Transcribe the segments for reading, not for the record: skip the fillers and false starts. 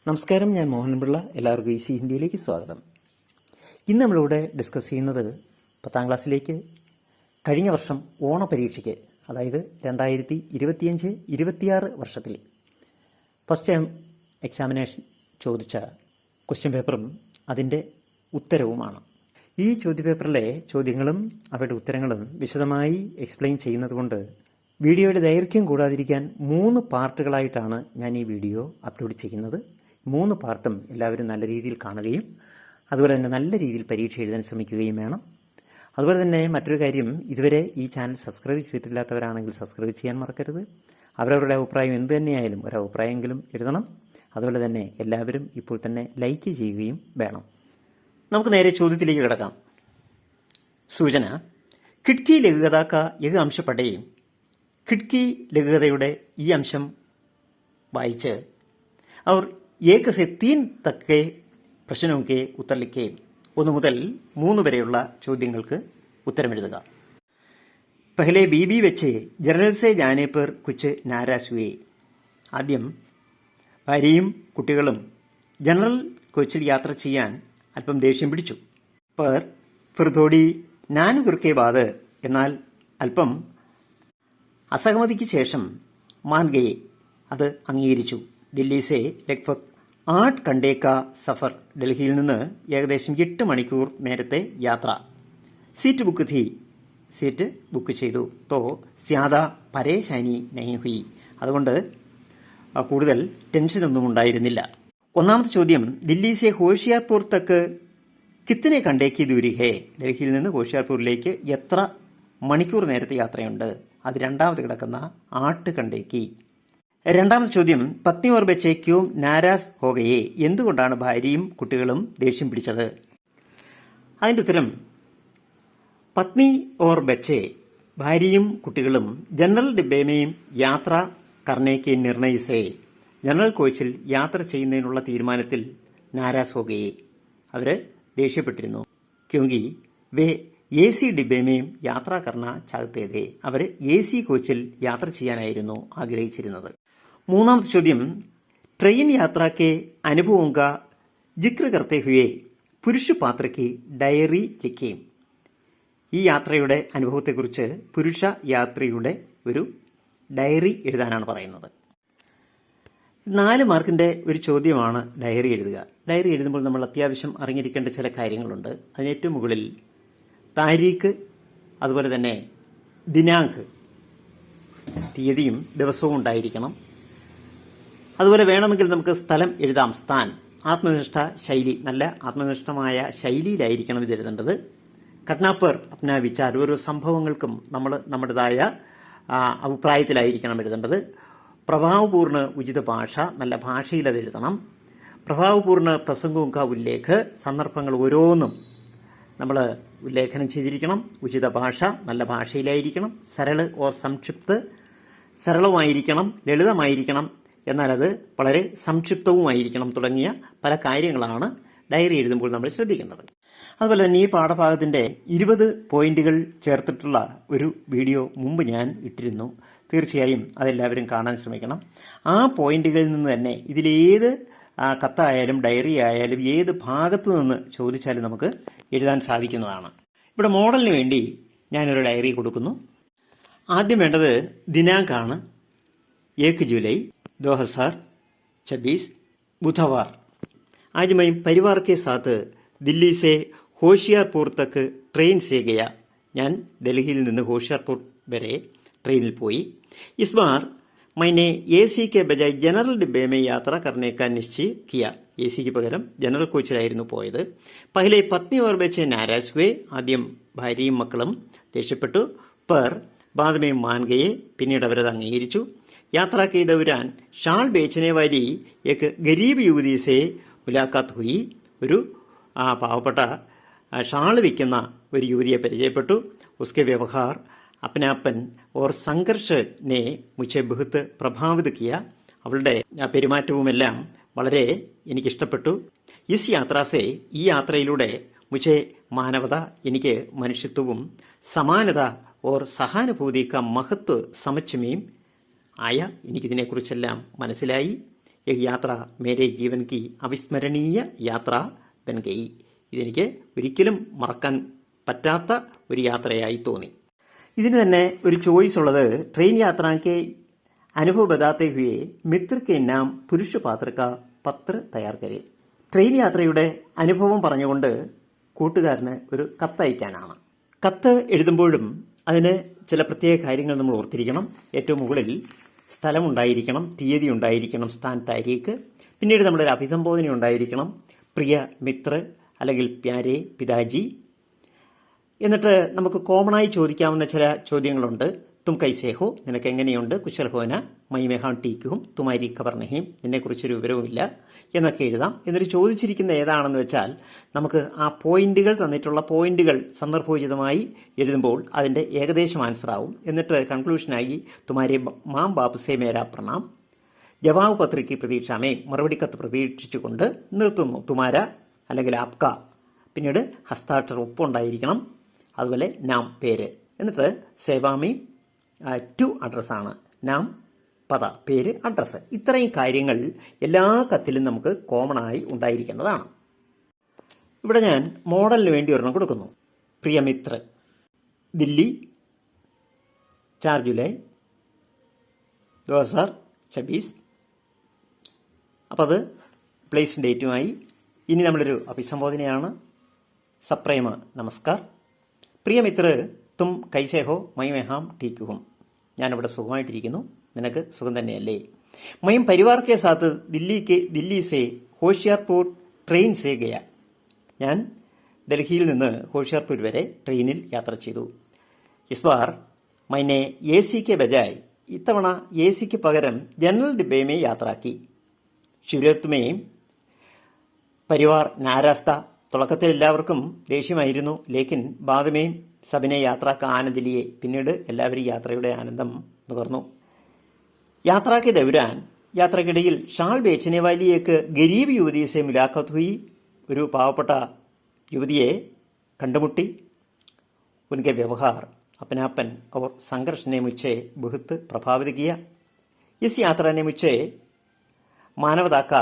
നമസ്കാരം, ഞാൻ മോഹൻപിള്ള. എല്ലാവർക്കും ഈസി ഹിന്ദിയിലേക്ക് സ്വാഗതം. ഇന്ന് നമ്മളിവിടെ ഡിസ്കസ് ചെയ്യുന്നത് 10ാം ക്ലാസ്സിലേക്ക് കഴിഞ്ഞ വർഷം ഓണപരീക്ഷയ്ക്ക്, അതായത് 2025-26 വർഷത്തിൽ ഫസ്റ്റ് ടൈം എക്സാമിനേഷൻ ചോദിച്ച ക്വസ്റ്റ്യൻ പേപ്പറും അതിൻ്റെ ഉത്തരവുമാണ്. ഈ ചോദ്യപേപ്പറിലെ ചോദ്യങ്ങളും അവയുടെ ഉത്തരങ്ങളും വിശദമായി എക്സ്പ്ലെയിൻ ചെയ്യുന്നതുകൊണ്ട് വീഡിയോയുടെ ദൈർഘ്യം കൂടാതിരിക്കാൻ 3 പാർട്ടുകളായിട്ടാണ് ഞാൻ ഈ വീഡിയോ അപ്ലോഡ് ചെയ്യുന്നത്. 3 പാർട്ടും എല്ലാവരും നല്ല രീതിയിൽ കാണുകയും അതുപോലെ തന്നെ നല്ല രീതിയിൽ പരീക്ഷ എഴുതാൻ ശ്രമിക്കുകയും വേണം. അതുപോലെ തന്നെ മറ്റൊരു കാര്യം, ഇതുവരെ ഈ ചാനൽ സബ്സ്ക്രൈബ് ചെയ്തിട്ടില്ലാത്തവരാണെങ്കിൽ സബ്സ്ക്രൈബ് ചെയ്യാൻ മറക്കരുത്. അവരവരുടെ അഭിപ്രായം എന്ത് തന്നെയായാലും ഒരു അഭിപ്രായമെങ്കിലും എഴുതണം. അതുപോലെ തന്നെ എല്ലാവരും ഇപ്പോൾ തന്നെ ലൈക്ക് ചെയ്യുകയും വേണം. നമുക്ക് നേരെ ചോദ്യത്തിലേക്ക് കിടക്കാം. സൂചന: ഖിഡ്കി ലഘുകഥ കാ യഹ് അംശ പഠേ. ഖിഡ്കി ലഘുകഥയുടെ ഈ അംശം വായിച്ച് അവർ 1 से 3 तक के प्रश्नों के उत्तर लिखे. 1 മുതൽ 3 വരെയുള്ള ചോദ്യങ്ങൾക്ക് ഉത്തരമെഴുതുക. പഹലെ ബീബി വെച്ച് ജനറൽ സെ ജാനെ पर कुछ नाराज हुए. ആദ്യം ഭാര്യയും കുട്ടികളും ജനറൽ കോച്ചിൽ യാത്ര ചെയ്യാൻ അല്പം ദേഷ്യം പിടിച്ചു. पर फिर थोड़ी नानुकुर के बाद, എന്നാൽ അല്പം അസഹമതിക്ക് ശേഷം മാൻ ഗയെ, അത് അംഗീകരിച്ചു. ദില്ലി സെ ലഗ്ഭഗ് 8 घंटे का സഫർ. ഡൽഹിയിൽ നിന്ന് ഏകദേശം 8 മണിക്കൂർ നേരത്തെ യാത്ര. സീറ്റ് ബുക്ക് थी, സീറ്റ് ബുക്ക് ചെയ്തു. തോ സ്യാദ പരേശാനി നഹി ഹുയി, അതുകൊണ്ട് കൂടുതൽ ടെൻഷനൊന്നും ഉണ്ടായിരുന്നില്ല. ഒന്നാമത്തെ ചോദ്യം, ദില്ലി സെ ഹോഷിയാർപൂർ തക്ക് കിത്തനെ घंटे की दूरी है. ഡൽഹിയിൽ നിന്ന് ഹോഷിയാർപൂരിലേക്ക് എത്ര മണിക്കൂർ നേരത്തെ യാത്രയുണ്ട്? അത് രണ്ടാമത് കിടക്കുന്ന 8 घंटे की. രണ്ടാമത്തെ ചോദ്യം, പത്നി ഓർ ബച്ചെ ക്യോ നാരാസ് ഹോ ഗയേ. എന്തുകൊണ്ടാണ് ഭാര്യയും കുട്ടികളും ദേഷ്യം പിടിച്ചത്? അതിന്റെ ഉത്തരം, പത്നി ഓർ ബച്ചെ, ഭാര്യയും കുട്ടികളും ജനറൽ ഡിബ്ബേമേയും യാത്ര കർണേക്ക് നിർണയിസേ, ജനറൽ കോച്ചിൽ യാത്ര ചെയ്യുന്നതിനുള്ള തീരുമാനത്തിൽ നാരാസ് ഹോ ഗയേ, അവര് ദേഷ്യപ്പെട്ടിരുന്നു. ക്യോങ്കി വേ AC ഡിബ്ബേമേയും യാത്ര കർണ ചാഹത്തെ, അവര് AC കോച്ചിൽ യാത്ര ചെയ്യാനായിരുന്നു ആഗ്രഹിച്ചിരുന്നത്. മൂന്നാമത്തെ ചോദ്യം, ട്രെയിൻ യാത്ര കെ അനുഭവം കാ ജിക്ര കർത്തെ ഹുയെ പുരുഷ പാത്ര കി ഡയറി ലിഖേ. ഈ യാത്രയുടെ അനുഭവത്തെക്കുറിച്ച് പുരുഷ യാത്രിയുടെ ഒരു ഡയറി എഴുതാനാണ് പറയുന്നത്. 4 മാർക്കിന്റെ ഒരു ചോദ്യമാണ് ഡയറി എഴുതുക. ഡയറി എഴുതുമ്പോൾ നമ്മൾ അത്യാവശ്യം അറിഞ്ഞിരിക്കേണ്ട ചില കാര്യങ്ങളുണ്ട്. അതിന് ഏറ്റവും മുകളിൽ താരീഖ്, അതുപോലെ തന്നെ ദിനാങ്ക്, തീയതിയും ദിവസവും ഉണ്ടായിരിക്കണം. അതുപോലെ വേണമെങ്കിൽ നമുക്ക് സ്ഥലം എഴുതാം, സ്ഥാൻ. ആത്മനിഷ്ഠ ശൈലി, നല്ല ആത്മനിഷ്ഠമായ ശൈലിയിലായിരിക്കണം ഇത് എഴുതേണ്ടത്. ഘട്നാപ്പർ അപ്ന വിചാർ, ഓരോ സംഭവങ്ങൾക്കും നമ്മൾ നമ്മുടേതായ അഭിപ്രായത്തിലായിരിക്കണം എഴുതേണ്ടത്. പ്രഭാവപൂർണ്ണ ഉചിത ഭാഷ, നല്ല ഭാഷയിൽ അത് എഴുതണം. പ്രഭാവപൂർണ്ണ പ്രസംഗവും കാ ഉല്ലേഖ്, സന്ദർഭങ്ങൾ ഓരോന്നും നമ്മൾ ഉല്ലേഖനം ചെയ്തിരിക്കണം. ഉചിത ഭാഷ, നല്ല ഭാഷയിലായിരിക്കണം. സരള് ഓർ സംക്ഷിപ്ത്, സരളമായിരിക്കണം, ലളിതമായിരിക്കണം, എന്നാൽ അത് വളരെ സംക്ഷിപ്തവുമായിരിക്കണം. തുടങ്ങിയ പല കാര്യങ്ങളാണ് ഡയറി എഴുതുമ്പോൾ നമ്മൾ ശ്രദ്ധിക്കേണ്ടത്. അതുപോലെ തന്നെ ഈ പാഠഭാഗത്തിന്റെ 20 പോയിന്റുകൾ ചേർത്തിട്ടുള്ള ഒരു വീഡിയോ മുമ്പ് ഞാൻ ഇട്ടിരുന്നു. തീർച്ചയായും അതെല്ലാവരും കാണാൻ ശ്രമിക്കണം. ആ പോയിന്റുകളിൽ നിന്ന് തന്നെ ഇതിലേത് കത്തായാലും ഡയറി ആയാലും ഏത് ഭാഗത്തു നിന്ന് ചോദിച്ചാലും നമുക്ക് എഴുതാൻ സാധിക്കുന്നതാണ്. ഇവിടെ മോഡലിന് വേണ്ടി ഞാനൊരു ഡയറി കൊടുക്കുന്നു. ആദ്യം വേണ്ടത് ദിനാങ്കാണ്. 1 ജൂലൈ 2026 ബുധവാർ. आज मैं परिवार के साथ दिल्ली से होशियारपुर तक ट्रेन से गया. ഞാൻ ഡൽഹിയിൽ നിന്ന് ഹോഷിയാർപൂർ വരെ ട്രെയിനിൽ പോയി. इस बार मैंने AC के बजाय जनरल डिब्बे में यात्रा करने का निश्चय किया. AC ക്ക് പകരം ജനറൽ കോച്ചിലായിരുന്നു പോയത്. പഹലെ പത്നി ഓർ ബച്ചെ നാരാജ് ഹുए, ആദ്യം ഭാര്യയും മക്കളും ദേഷ്യപ്പെട്ടു. पर बाद में मान गए, പിന്നീട് അവരത് അംഗീകരിച്ചു. यात्रा के दौरान ഷാൾ बेचने वाली एक गरीब युवती से मुलाकात हुई. ഒരു പാവപ്പെട്ട ഷാൾ വിൽക്കുന്ന ഒരു യുവതിയെ പരിചയപ്പെട്ടു. उसके व्यवहार, अपनापन और संघर्ष ने मुझे बहुत प्रभावित किया. അവളുടെ പെരുമാറ്റവുമെല്ലാം വളരെ എനിക്കിഷ്ടപ്പെട്ടു. ഇസ് യാത്രാസെ, ഈ യാത്രയിലൂടെ മുझे മാനവത, എനിക്ക് മനുഷ്യത്വവും, സമാനത ഓർ സഹാനുഭൂതി കാ മഹത്വ സമച്ഛമേയും ആയ, എനിക്കിതിനെക്കുറിച്ചെല്ലാം മനസ്സിലായി. യഹ് യാത്ര മേരെ ജീവൻ കി അവിസ്മരണീയ യാത്ര ബൻ ഗയി. ഇതെനിക്ക് ഒരിക്കലും മറക്കാൻ പറ്റാത്ത ഒരു യാത്രയായി തോന്നി. ഇതിന് തന്നെ ഒരു ചോയ്സ് ഉള്ളത്, ട്രെയിൻ യാത്രാക്ക് അനുഭവ ബതാത്തെ ഹുയെ മിത്ര കെ നാം പുരുഷ പാത്ര കാ പത്ര തയ്യാർ കരെ. ട്രെയിൻ യാത്രയുടെ അനുഭവം പറഞ്ഞുകൊണ്ട് കൂട്ടുകാരന് ഒരു കത്തയക്കാനാണ്. കത്ത് എഴുതുമ്പോഴും അതിന് ചില പ്രത്യേക കാര്യങ്ങൾ നമ്മൾ ഓർത്തിരിക്കണം. ഏറ്റവും മുകളിൽ സ്ഥലമുണ്ടായിരിക്കണം, തീയതി ഉണ്ടായിരിക്കണം, സ്ഥാൻ താരീഖ്. പിന്നീട് നമ്മുടെ ഒരു അഭിസംബോധന ഉണ്ടായിരിക്കണം, പ്രിയ മിത്ര അല്ലെങ്കിൽ പ്യാരെ പിതാജി. എന്നിട്ട് നമുക്ക് കോമണായി ചോദിക്കാവുന്ന ചില ചോദ്യങ്ങളുണ്ട്. തും കൈസേ ഹോ, നിനക്ക് എങ്ങനെയുണ്ട്, കുശൽ ഹോന, മൈ മെഹാൻ ടീക്കും, തുമാരി ഖബർ നഹീം, നിന്നെക്കുറിച്ചൊരു വിവരവുമില്ല എന്നൊക്കെ എഴുതാം. എന്നിട്ട് ചോദിച്ചിരിക്കുന്ന ഏതാണെന്ന് വെച്ചാൽ നമുക്ക് ആ പോയിന്റുകൾ, തന്നിട്ടുള്ള പോയിന്റുകൾ സന്ദർഭോചിതമായി എഴുതുമ്പോൾ അതിന്റെ ഏകദേശം ആൻസർ ആവും. എന്നിട്ട് കൺക്ലൂഷനായി തുമാരി മാം ബാപ്പുസേ മേരാ പ്രണാം, ജവാബ് പത്രിക്ക് പ്രതീക്ഷാമേ, മറുപടി കത്ത് പ്രതീക്ഷിച്ചുകൊണ്ട് നിർത്തുന്നു. തുമാര അല്ലെങ്കിൽ ആപ്ക, പിന്നീട് ഹസ്താക്ഷർ ഒപ്പുണ്ടായിരിക്കണം, അതുപോലെ നാം പേര്, എന്നിട്ട് സേവാമി ടു അഡ്രസ്സാണ്, നാം പദ പേര് അഡ്രസ്സ്. ഇത്രയും കാര്യങ്ങൾ എല്ലാ കത്തിലും നമുക്ക് കോമൺ ആയി ഉണ്ടായിരിക്കേണ്ടതാണ്. ഇവിടെ ഞാൻ മോഡലിന് വേണ്ടി ഒരെണ്ണം കൊടുക്കുന്നു. പ്രിയമിത്ര, ദില്ലി 4 ജൂലൈ 2026. അപ്പോൾ അത് പ്ലേസും ഡേറ്റുമായി. ഇനി നമ്മളൊരു അഭിസംബോധനയാണ്. സപ്രേമ നമസ്കാർ. പ്രിയമിത്ര, തും കൈസേ ഹോ, മൈ മെഹാം ടീക്ക് ഹും. ഞാനിവിടെ സുഖമായിട്ടിരിക്കുന്നു, നിനക്ക് സുഖം തന്നെയല്ലേ. മൈം പരിവാർ കെ സാത്ത് ദില്ലി സേ ഹോഷിയാർപൂർ ട്രെയിൻ സേ ഗയ. ഞാൻ ഡൽഹിയിൽ നിന്ന് ഹോഷിയാർപൂർ വരെ ട്രെയിനിൽ യാത്ര ചെയ്തു. ഇസ് ബാർ മൈനെ എ സി കെ ബജായ്, ഇത്തവണ എ സിക്ക് പകരം ജനറൽ ഡിബേമേ യാത്രാക്കി. ശുരത്മേയും പരിവാർ നാരാസ്ത. തുടക്കത്തിൽ എല്ലാവർക്കും ദേഷ്യമായിരുന്നു. ലേക്കിൻ ബാദമേയും സബിനെ യാത്രാക്ക് ആനന്ദിലിയെ. പിന്നീട് എല്ലാവരും യാത്രയുടെ ആനന്ദം നുകർന്നു. യാത്രാക്ക് ദൗരാൻ, യാത്രക്കിടയിൽ ഷാൾ ബേച്ചനെ വാലിയേക്ക് ഗരീബ് യുവതിയെ മുലാഖത്ത് ഹുയി. ഒരു പാവപ്പെട്ട യുവതിയെ കണ്ടുമുട്ടി. ഉനക്കെ വ്യവഹാർ अपनापन और संघर्ष ने मुझे बहुत प्रभावित किया. इस यात्रा ने मुझे മാനവത का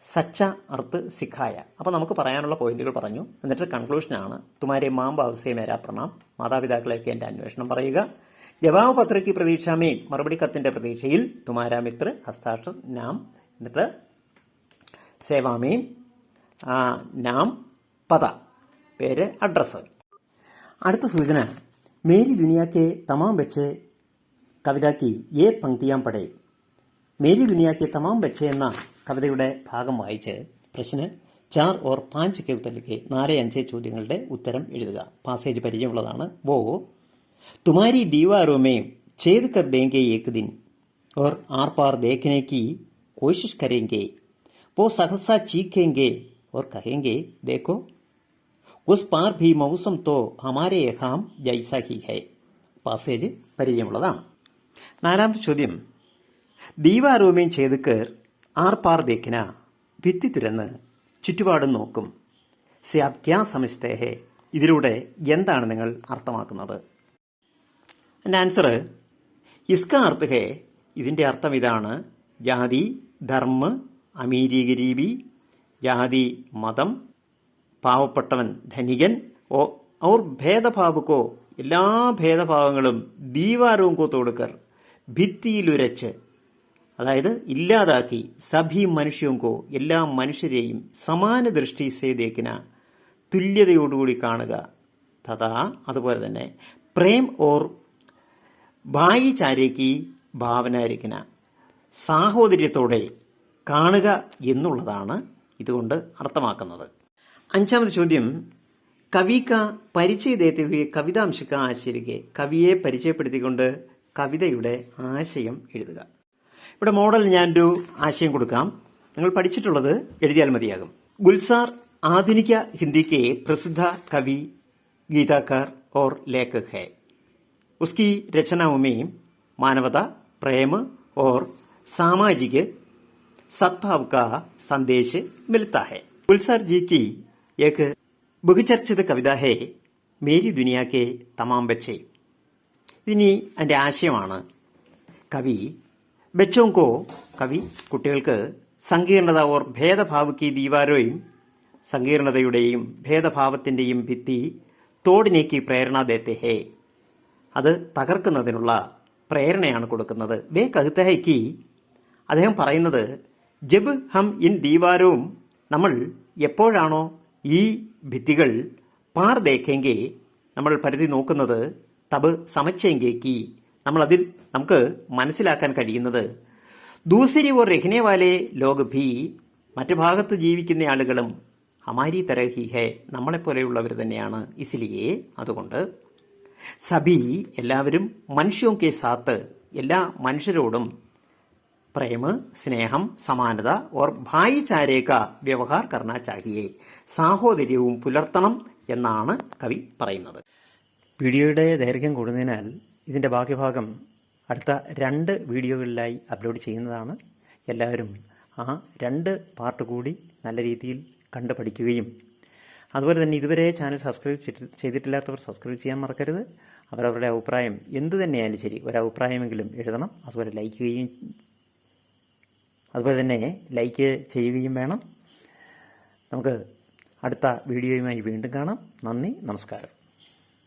സച്ച അർത്ഥ് സിഖായ. അപ്പോൾ നമുക്ക് പറയാനുള്ള പോയിന്റുകൾ പറഞ്ഞു. എന്നിട്ട് കൺക്ലൂഷനാണ്, തുമാരെ മാം ബാവസേ മേരാ പ്രണാം, മാതാപിതാക്കളെയൊക്കെ എൻ്റെ അന്വേഷണം പറയുക. ജവാബ് പത്രയ്ക്ക് പ്രതീക്ഷാമേ, മറുപടി കത്തിന്റെ പ്രതീക്ഷയിൽ, തുമാരാ മിത്ര ഹസ്താക്ഷർ നാം, എന്നിട്ട് സേവാമേ നാം പദ പേര് അഡ്രസ്സ്. അടുത്ത സൂചന, മേരി ദുനിയാക്കെ തമാം ബച്ചെ കവിതാക്കി ഏ പങ്ക്തിയാം പടേ. മേരി ദുനിയാക്കെ തമാം ബച്ചെ എന്ന കവിതയുടെ ഭാഗം വായിച്ച് പ്രശ്ന 4 और 5 के उत्तर लिखे. 4-5 ചോദ്യങ്ങളുടെ ഉത്തരം എഴുതുക. പാസേജ് പരിചയമുള്ളതാണ്. वो तुम्हारी दीवारों में छेद कर देंगे एक दिन और आर पार देखने की कोशिश करेंगे. वो सहसा चीखेंगे और कहेंगे देखो उस पार भी मौसम तो हमारे यहाँ जैसा ही है. പാസേജ് പരിചയമുള്ളതാണ്. 4ാമത്തെ ചോദ്യം, ദീവാരോമേം ഛേദ്കർ ആർ പാർ ദേഖന. ഭിത്തി തുരന്ന് ചുറ്റുപാടും നോക്കും. സെ ആപ് ക്യാ സമജ്തേ ഹെ. ഇതിലൂടെ എന്താണ് നിങ്ങൾ അർത്ഥമാക്കുന്നത്? എൻ്റെ ആൻസർ ഇസ്കാ അർത്ഥ ഹെ. ഇതിൻ്റെ അർത്ഥം ഇതാണ്, ജാതി ധർമ്മ അമീരി ഗരീബി. ജാതി മതം, പാവപ്പെട്ടവൻ ധനികൻ, ഓർ ഭേദഭാവുക്കോ എല്ലാ ഭേദഭാവങ്ങളും ദീവാരവും കോ തോടുക്കർ ഭിത്തിയിലുരച്ച്, അതായത് ഇല്ലാതാക്കി, സഭി മനുഷ്യങ്കോ എല്ലാ മനുഷ്യരെയും സമാന ദൃഷ്ടി സേദേക്കിന തുല്യതയോടുകൂടി കാണുക. തഥാ അതുപോലെ തന്നെ പ്രേം ഓർ ഭായിചാരയ്ക്ക് ഭാവനായിരിക്കുന്ന സാഹോദര്യത്തോടെ കാണുക എന്നുള്ളതാണ് ഇതുകൊണ്ട് അർത്ഥമാക്കുന്നത്. 5ാമത്തെ ചോദ്യം, കവിക പരിചയ ദേത്തെ ഹുയെ കവിതാംശിക ആശയിരിക്കെ. കവിയെ പരിചയപ്പെടുത്തിക്കൊണ്ട് കവിതയുടെ ആശയം എഴുതുക. ഇവിടെ മോഡൽ ഞാനൊരു ആശയം കൊടുക്കാം. നിങ്ങൾ പഠിച്ചിട്ടുള്ളത് എഴുതിയാൽ മതിയാകും. ഗുൽസാർ ആധുനിക ഹിന്ദിക്ക് പ്രസിദ്ധ കവി, ഗീതാകാർ और लेखक है. उसकी रचनाओं में मानवता, प्रेम और सामाजिक सद्भाव का संदेश मिलता है. गुलजार जी की एक बहुचर्चित कविता है मेरी दुनिया के तमाम बच्चे. ഇനി എൻ്റെ ആശയമാണ്, കവി ബച്ചോങ്കോ, കവി കുട്ടികൾക്ക് സങ്കീർണത ഓർ ഭേദഭാവ് കി ദീവാരോയും സങ്കീർണതയുടെയും ഭേദഭാവത്തിൻ്റെയും ഭിത്തി തോടിനേക്ക് പ്രേരണ ദേത്തെ ഹേ, അത് തകർക്കുന്നതിനുള്ള പ്രേരണയാണ് കൊടുക്കുന്നത്. വേ കഹത്തെ ഹൈ കി, അദ്ദേഹം പറയുന്നത്, ജബ് ഹം ഇൻ ദീവാരവും, നമ്മൾ എപ്പോഴാണോ ഈ ഭിത്തികൾ പാർ ദേഖെങ്കെ, നമ്മൾ പരിധി നോക്കുന്നത്, തബ് സമച്ചെങ്കേക്ക്, നമ്മളതിൽ നമുക്ക് മനസ്സിലാക്കാൻ കഴിയുന്നത്, ദൂസരി ഓർ രഹ്നെ വാലെ ലോക് ഭി, മറ്റു ഭാഗത്ത് ജീവിക്കുന്ന ആളുകളും ഹമാരി തരഹി ഹെ, നമ്മളെപ്പോലെയുള്ളവർ തന്നെയാണ്. ഇസ്ലിയെ, അതുകൊണ്ട് സഭി, എല്ലാവരും, മനുഷ്യോം കെ സാത്ത്, എല്ലാ മനുഷ്യരോടും, പ്രേമ, സ്നേഹം, സമാനത ഓർ ഭായിചാരേക വ്യവഹാർ കർണ ചാഹിയെ, സാഹോദര്യവും പുലർത്തണം എന്നാണ് കവി പറയുന്നത്. വീഡിയോയുടെ ദൈർഘ്യം കൂടുന്നതിനാൽ ഇതിൻ്റെ ബാക്കി ഭാഗം അടുത്ത 2 വീഡിയോകളിലായി അപ്ലോഡ് ചെയ്യുന്നതാണ്. എല്ലാവരും ആ 2 പാർട്ട് കൂടി നല്ല രീതിയിൽ കണ്ടു പഠിക്കുകയും അതുപോലെ തന്നെ ഇതുവരെ ചാനൽ സബ്സ്ക്രൈബ് ചെയ്തിട്ടില്ലാത്തവർ സബ്സ്ക്രൈബ് ചെയ്യാൻ മറക്കരുത്. അവരവരുടെ അഭിപ്രായം എന്തു തന്നെയായാലും ശരി, ഒരഭിപ്രായമെങ്കിലും എഴുതണം. അതുപോലെ ലൈക്ക് ചെയ്യുകയും വേണം. നമുക്ക് അടുത്ത വീഡിയോയുമായി വീണ്ടും കാണാം. നന്ദി, നമസ്കാരം.